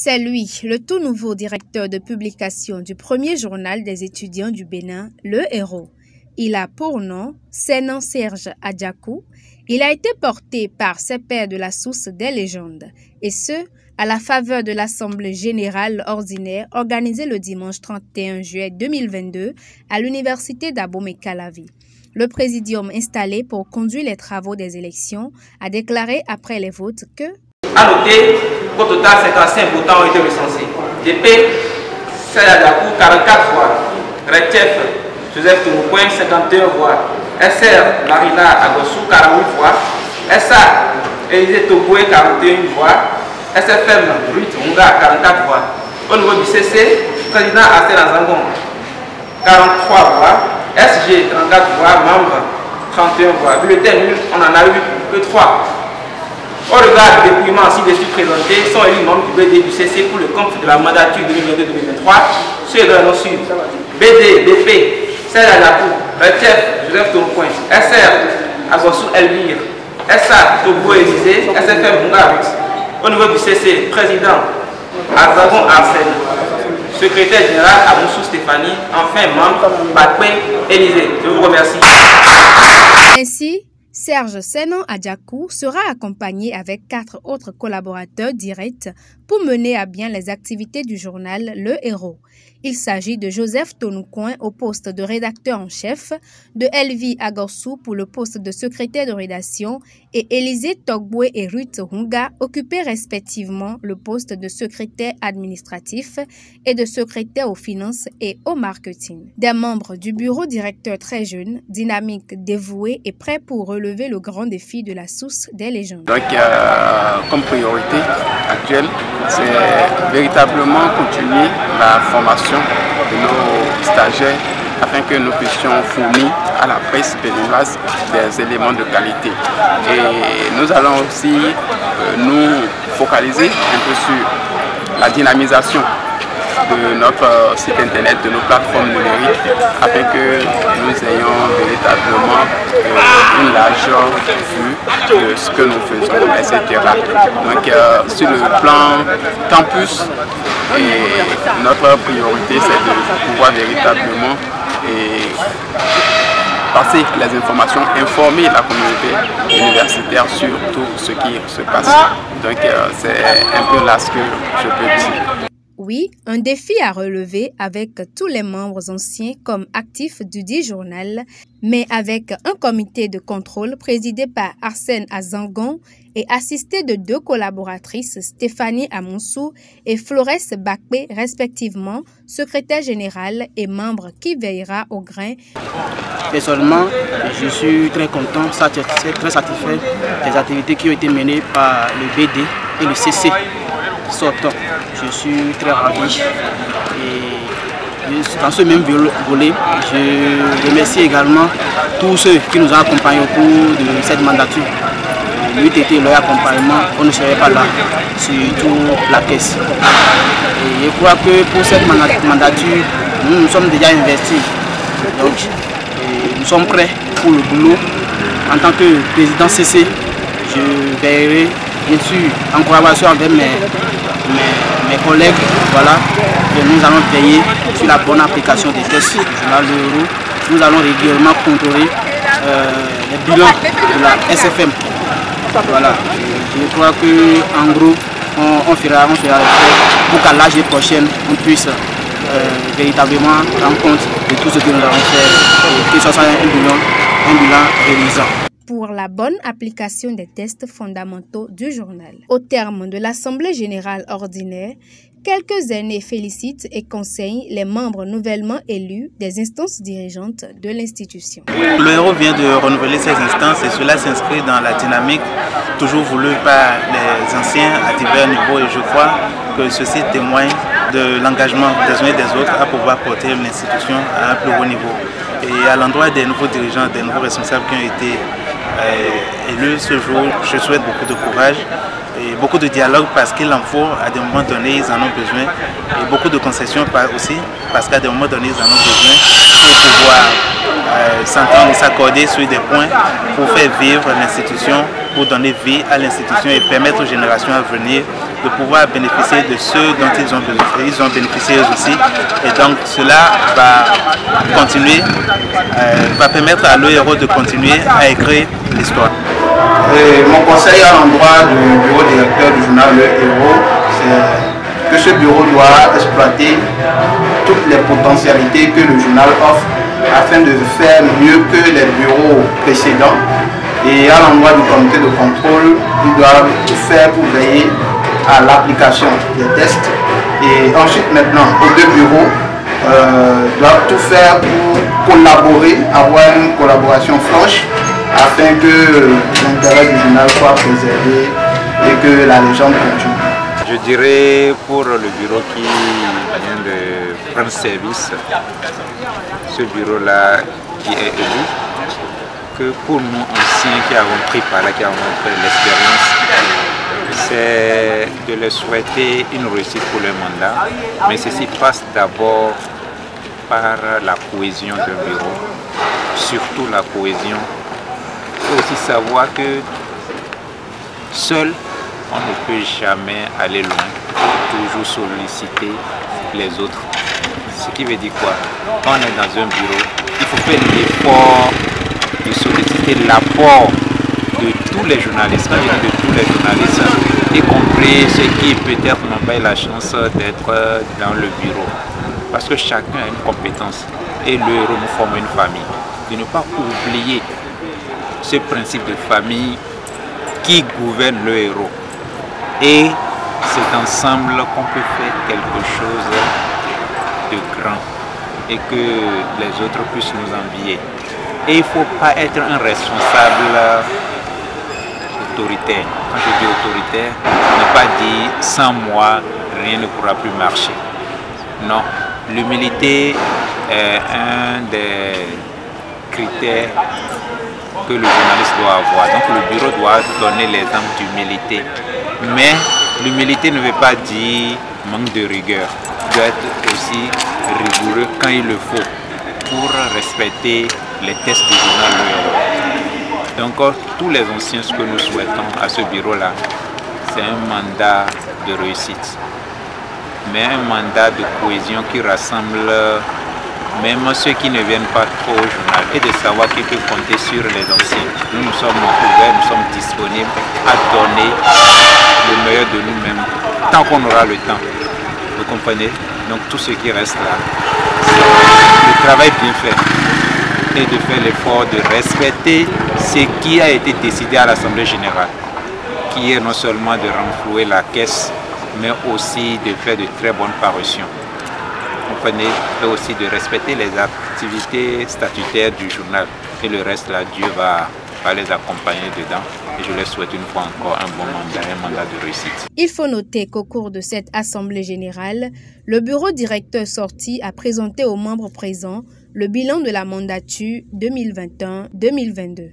C'est lui, le tout nouveau directeur de publication du premier journal des étudiants du Bénin, Le Héros. Il a pour nom Senan Serge Adjakou. Il a été porté par ses pairs de la source des légendes, et ce, à la faveur de l'Assemblée générale ordinaire organisée le dimanche 31 juillet 2022 à l'université d'Abomey-Calavi. Le présidium installé pour conduire les travaux des élections a déclaré après les votes que à noter qu'au total 55 votants ont été recensés. DP, Serge Adjakou 44 voix, Recef Joseph Toumoukouin 51 voix, SR Marina Agossou 48 voix, SA Élisée Togoué 41 voix, SFM Ruth Hunga 44 voix. Au niveau du CC, président Arsène Azangon 43 voix, SG 34 voix, membre 31 voix. Bulletin nul, on n'en a eu que 3. Au regard du dépouillement ci-dessus présenté, sont élus membres du BD du CC pour le compte de la mandature 2022-2023. Ceux de nos suivants BD, BP, Serge Adjakou, Recef Joseph Toumoukouin, SR Agossou Elvire, SA Togo Élysée, SFM Hunga. Au niveau du CC, président Azagon Arsène, secrétaire général Amoussou Stéphanie, enfin membre Bakwe Élysée. Je vous remercie. Ainsi, Serge Senan Adjakou sera accompagné avec 4 autres collaborateurs directs pour mener à bien les activités du journal Le Héros. Il s'agit de Joseph Toumoukouin au poste de rédacteur en chef, de Elvie Agossou pour le poste de secrétaire de rédaction et Élisée Togboué et Ruth Hunga occupaient respectivement le poste de secrétaire administratif et de secrétaire aux finances et au marketing. Des membres du bureau directeur très jeunes, dynamiques, dévoués et prêts pour relever le grand défi de la source des légendes. Donc, comme priorité actuelle, c'est véritablement continuer la formation de nos stagiaires afin que nous puissions fournir à la presse béninoise des éléments de qualité. Et nous allons aussi nous focaliser un peu sur la dynamisation de notre site internet, de nos plateformes numériques, afin que nous ayons véritablement une largeur vue de ce que nous faisons, etc. Donc sur le plan campus, et notre priorité c'est de pouvoir véritablement passer les informations, informer la communauté universitaire sur tout ce qui se passe. Donc c'est un peu là ce que je peux dire. Oui, un défi à relever avec tous les membres anciens comme actifs du dit journal, mais avec un comité de contrôle présidé par Arsène Azangon et assisté de 2 collaboratrices, Stéphanie Amoussou et Florès Bakwe respectivement, secrétaire générale et membre qui veillera au grain. Personnellement, je suis très content, très satisfait des activités qui ont été menées par le BD et le CC. Sortant. Je suis très ravi et dans ce même volet, je remercie également tous ceux qui nous ont accompagnés au cours de cette mandature. Lui était leur accompagnement, on ne serait pas là, surtout la caisse. Et je crois que pour cette mandature, nous sommes déjà investis. Donc, nous sommes prêts pour le boulot. En tant que président CC, je veillerai bien sûr en collaboration avec mes collègues, voilà, et nous allons veiller sur la bonne application des tests du journal Le Héros. Nous allons régulièrement contrôler les bilans de la SFM. Voilà, je crois qu'en gros, on fera pour qu'à l'âge prochaine, on puisse véritablement rendre compte de tout ce que nous avons fait, que ce soit un bilan réalisant. Pour la bonne application des tests fondamentaux du journal. Au terme de l'Assemblée générale ordinaire, quelques aînés félicitent et conseillent les membres nouvellement élus des instances dirigeantes de l'institution. Le Héros vient de renouveler ses instances et cela s'inscrit dans la dynamique toujours voulue par les anciens à divers niveaux et je crois que ceci témoigne de l'engagement des uns et des autres à pouvoir porter l'institution à un plus haut niveau. Et à l'endroit des nouveaux dirigeants, des nouveaux responsables qui ont été élus ce jour, je souhaite beaucoup de courage Et beaucoup de dialogue parce qu'il en faut, à des moments donnés, ils en ont besoin. Et beaucoup de concessions aussi, parce qu'à des moments donnés, ils en ont besoin pour pouvoir s'entendre et s'accorder sur des points pour faire vivre l'institution, pour donner vie à l'institution et permettre aux générations à venir de pouvoir bénéficier de ceux dont ils ont bénéficié eux aussi. Et donc cela va continuer, va permettre à l'ERO de continuer à écrire l'histoire. Mon conseil à l'endroit du bureau directeur du journal Le Héros, c'est que ce bureau doit exploiter toutes les potentialités que le journal offre afin de faire mieux que les bureaux précédents. Et à l'endroit du comité de contrôle, ils doivent tout faire pour veiller à l'application des tests. Et ensuite maintenant, aux deux bureaux doivent tout faire pour collaborer, avoir une collaboration franche afin que l'intérêt du journal soit préservé et que la légende continue. Je dirais pour le bureau qui vient de prendre service, ce bureau-là qui est élu, que pour nous anciens qui avons pris par là, qui avons fait l'expérience, c'est de leur souhaiter une réussite pour le mandat, mais ceci passe d'abord par la cohésion d'un bureau, surtout la cohésion. Il faut aussi savoir que seul, on ne peut jamais aller loin, toujours solliciter les autres. Ce qui veut dire quoi? Quand on est dans un bureau, il faut faire l'effort de solliciter l'apport de tous les journalistes. Quand je dis de tous les journalistes, y compris ceux qui peut-être n'ont pas eu la chance d'être dans le bureau. Parce que chacun a une compétence et le héros nous forme une famille. De ne pas oublier ce principe de famille qui gouverne le héros. Et c'est ensemble qu'on peut faire quelque chose de grand et que les autres puissent nous envier. Et il ne faut pas être un responsable autoritaire. Quand je dis autoritaire, ne pas dire sans moi, rien ne pourra plus marcher. Non, l'humilité est un des critères que le journaliste doit avoir. Donc le bureau doit donner l'exemple d'humilité. Mais l'humilité ne veut pas dire manque de rigueur. Il doit être aussi rigoureux quand il le faut pour respecter les tests du journal Le Héros. Donc tous les anciens, ce que nous souhaitons à ce bureau-là, c'est un mandat de réussite. Mais un mandat de cohésion qui rassemble même ceux qui ne viennent pas trop au journal et de savoir qu'ils peuvent compter sur les anciens. Nous sommes ouverts, nous sommes disponibles à donner le meilleur de nous-mêmes tant qu'on aura le temps. Vous comprenez? Donc tout ce qui reste là, c'est le travail bien fait et de faire l'effort de respecter ce qui a été décidé à l'Assemblée générale, qui est non seulement de renflouer la caisse, mais aussi de faire de très bonnes parutions. Vous comprenez? Et aussi de respecter les activités statutaires du journal. Et le reste là, Dieu va les accompagner dedans. Et je leur souhaite une fois encore un bon mandat, un mandat de réussite. Il faut noter qu'au cours de cette assemblée générale, le bureau directeur sorti a présenté aux membres présents le bilan de la mandature 2021-2022.